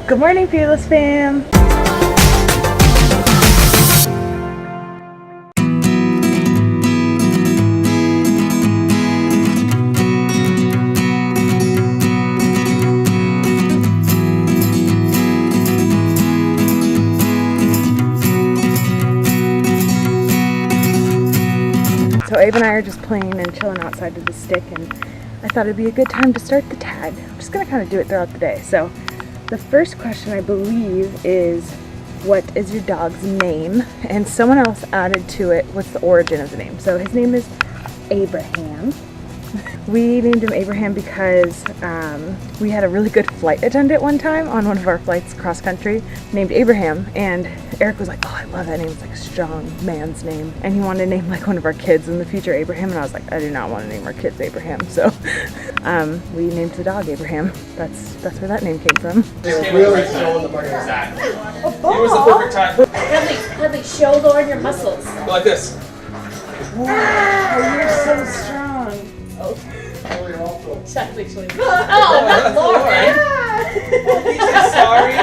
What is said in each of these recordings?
Good morning, Fearless fam. So Abe and I are just playing and chilling outside with the stick, and I thought it'd be a good time to start the tag. I'm just gonna kind of do it throughout the day. So the first question, I believe, is what is your dog's name? And someone else added to it what's the origin of the name. So his name is Abraham. We named him Abraham because we had a really good flight attendant one time on one of our flights cross country named Abraham, and Eric was like, oh, I love that name, it's like a strong man's name, and he wanted to name like one of our kids in the future Abraham, and I was like, I do not want to name our kids Abraham. So we named the dog Abraham. That's where that name came from. It was the perfect time. Heavy shoulder on your muscles. Like this. Oh, you're so strong. Technically. Oh, not Lauren. Sorry.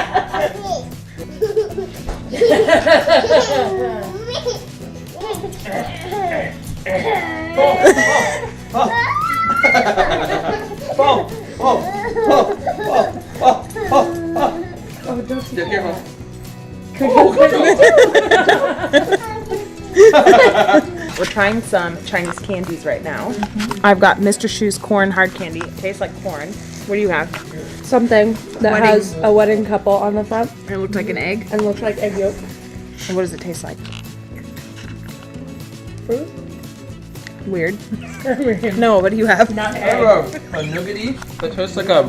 Oh, don't Get here, home. We're trying some Chinese candies right now. I've got Mr. Shoe's corn hard candy. It tastes like corn. What do you have? Something that has a wedding couple on the front It looks like an egg. and looks like egg yolk. And what does it taste like? Fruit? Weird. No, what do you have? Not I egg. have a nougaty that tastes like a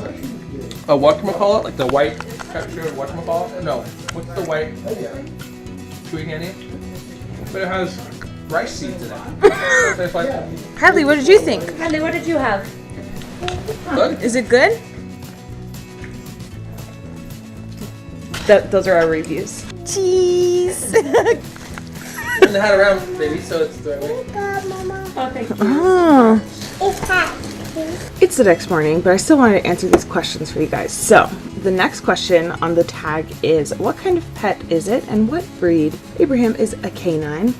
whatchamacallit, like the white texture of whatchamacallit. No, what's the white chewy candy? But it has rice seeds in it. It tastes like Hadley, what did you think? Hadley, what did you have? good. Is it good? Those are our reviews. Cheese. And they had a round baby, so it's the right way. Oh, thank you. Oh. It's the next morning, but I still wanted to answer these questions for you guys. So, the next question on the tag is, what kind of pet is it and what breed? Abraham is a canine.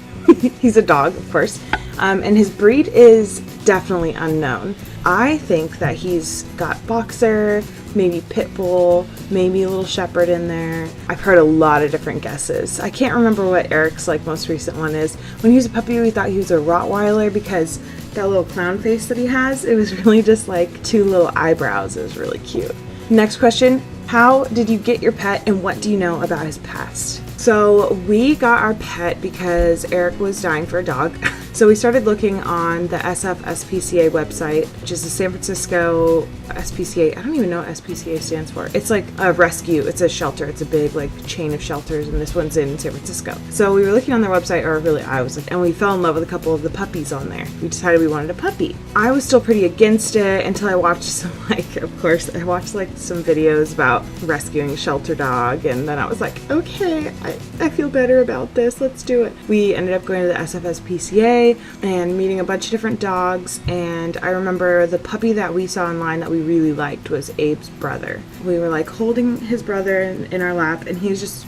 He's a dog, of course. And his breed is definitely unknown. I think that he's got boxer, maybe pit bull, maybe a little shepherd in there. I've heard a lot of different guesses. I can't remember what Eric's like most recent one is. When he was a puppy, we thought he was a Rottweiler because that little clown face that he has, it was really just like two little eyebrows. It was really cute. Next question, how did you get your pet and what do you know about his past? So we got our pet because Eric was dying for a dog. So we started looking on the SFSPCA website, which is the San Francisco SPCA. I don't even know what SPCA stands for. It's like a rescue. It's a shelter. It's a big like chain of shelters, and this one's in San Francisco. So we were looking on their website, or really I was like, and we fell in love with a couple of the puppies on there. We decided we wanted a puppy. I was still pretty against it until I watched some of course, I watched like some videos about rescuing a shelter dog, and then I was like, okay, I feel better about this. Let's do it. We ended up going to the SFSPCA and meeting a bunch of different dogs, and I remember the puppy that we saw online that we really liked was Abe's brother. We were like holding his brother in our lap, and he was just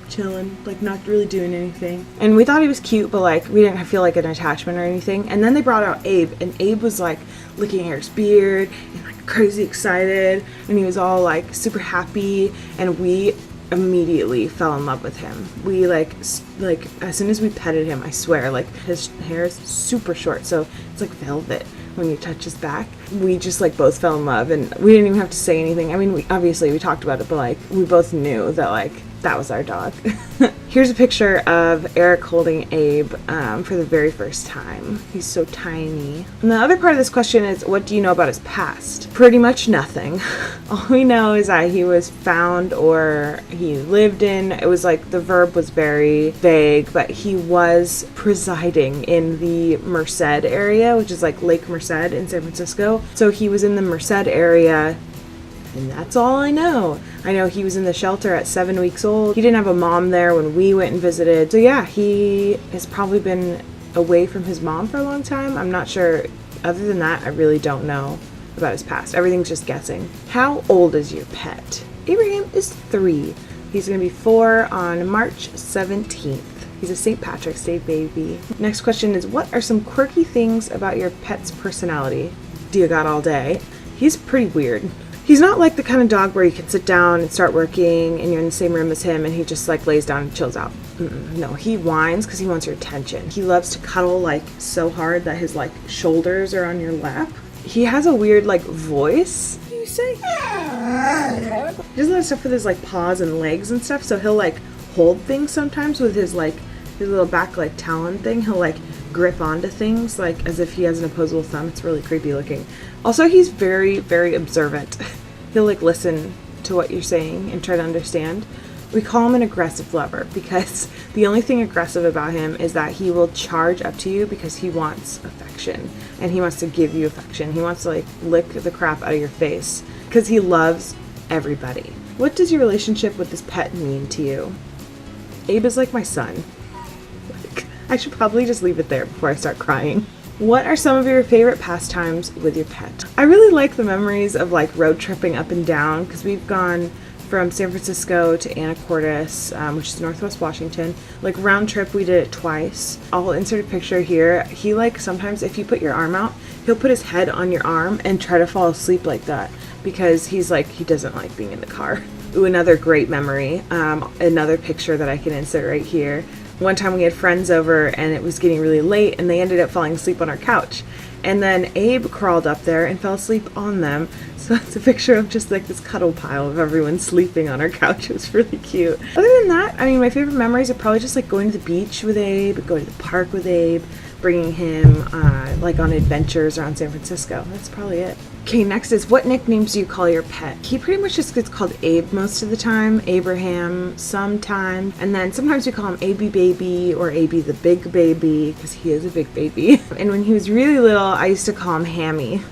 chilling, like not really doing anything, and we thought he was cute, but like we didn't feel like an attachment or anything. And then they brought out Abe, and Abe was like licking Eric's beard and like crazy excited, and he was all like super happy, and we immediately fell in love with him. We like as soon as we petted him, I swear, like his hair is super short, so it's like velvet when you touch his back. We just like both fell in love, and we didn't even have to say anything. I mean, we talked about it, but like we both knew that like that was our dog. Here's a picture of Eric holding Abe for the very first time. He's so tiny. And the other part of this question is, what do you know about his past? Pretty much nothing. All we know is that he was found, or he lived in, it was like the verb was very vague, but he was presiding in the Merced area, which is like Lake Merced in San Francisco. So he was in the Merced area, and that's all I know. I know he was in the shelter at 7 weeks old. He didn't have a mom there when we went and visited. So yeah, he has probably been away from his mom for a long time. I'm not sure. Other than that, I really don't know about his past. Everything's just guessing. How old is your pet? Abraham is 3. He's going to be 4 on March 17th. He's a St. Patrick's Day baby. Next question is, what are some quirky things about your pet's personality? Do you got all day? He's pretty weird. He's not like the kind of dog where you can sit down and start working and you're in the same room as him and he just like lays down and chills out. No, he whines because he wants your attention. He loves to cuddle like so hard that his like shoulders are on your lap. He has a weird like voice. What do you say? He does a lot of stuff with his like paws and legs and stuff, so he'll like hold things sometimes with his like his little back like talon thing. He'll like grip onto things like as if he has an opposable thumb. It's really creepy looking. Also, he's very, very observant. He'll like listen to what you're saying and try to understand. We call him an aggressive lover because the only thing aggressive about him is that he will charge up to you because he wants affection and he wants to give you affection. He wants to like lick the crap out of your face because he loves everybody. What does your relationship with this pet mean to you? Abe is like my son. I should probably just leave it there before I start crying. What are some of your favorite pastimes with your pet? I really like the memories of like road tripping up and down because we've gone from San Francisco to Anacortes, which is Northwest Washington. Like round trip, we did it twice. I'll insert a picture here. He like sometimes if you put your arm out, he'll put his head on your arm and try to fall asleep like that because he's like, he doesn't like being in the car. Ooh, another great memory. Another picture that I can insert right here. One time we had friends over and it was getting really late and they ended up falling asleep on our couch. And then Abe crawled up there and fell asleep on them. So it's a picture of just like this cuddle pile of everyone sleeping on our couch. It was really cute. Other than that, I mean, my favorite memories are probably just like going to the beach with Abe, going to the park with Abe, bringing him like on adventures around San Francisco. That's probably it. Okay, next is, what nicknames do you call your pet? He pretty much just gets called Abe most of the time, Abraham sometimes, and then sometimes we call him AB Baby or AB the Big Baby because he is a big baby. And when he was really little, I used to call him Hammy.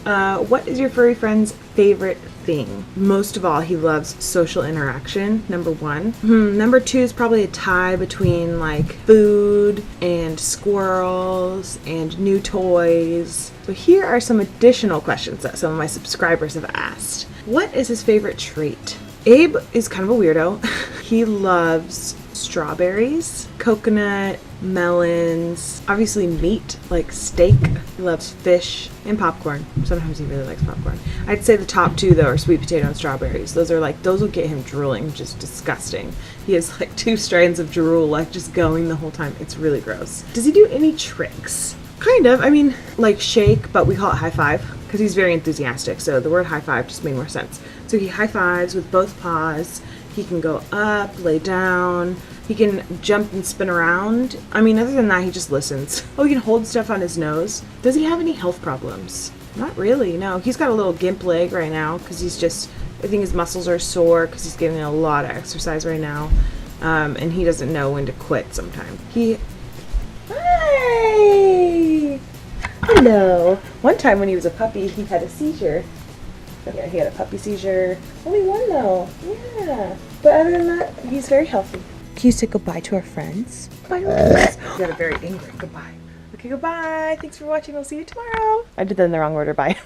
What is your furry friend's favorite thing? Most of all, he loves social interaction, number 1. Number 2 is probably a tie between like food and squirrels and new toys. So here are some additional questions that some of my subscribers have asked. What is his favorite trait? Abe is kind of a weirdo. He loves strawberries, coconut, melons, obviously meat like steak. He loves fish and popcorn. Sometimes he really likes popcorn. I'd say the top 2 though are sweet potato and strawberries. Those will get him drooling, which is disgusting. He has like 2 strands of drool like just going the whole time. It's really gross. Does he do any tricks? Kind of. I mean, like shake, but we call it high five because he's very enthusiastic. So the word high five just made more sense. So he high fives with both paws. He can go up, lay down. He can jump and spin around. I mean, other than that, he just listens. Oh, he can hold stuff on his nose. Does he have any health problems? Not really, no. He's got a little gimp leg right now because I think his muscles are sore because he's getting a lot of exercise right now. And he doesn't know when to quit sometimes. Hi! Hello. One time when he was a puppy, he had a seizure. Yeah, he had a puppy seizure. Only one though. Yeah. But other than that, he's very healthy. Can you say goodbye to our friends? Bye. You got a very angry goodbye. Okay, goodbye. Thanks for watching. We'll see you tomorrow. I did that in the wrong order. Bye.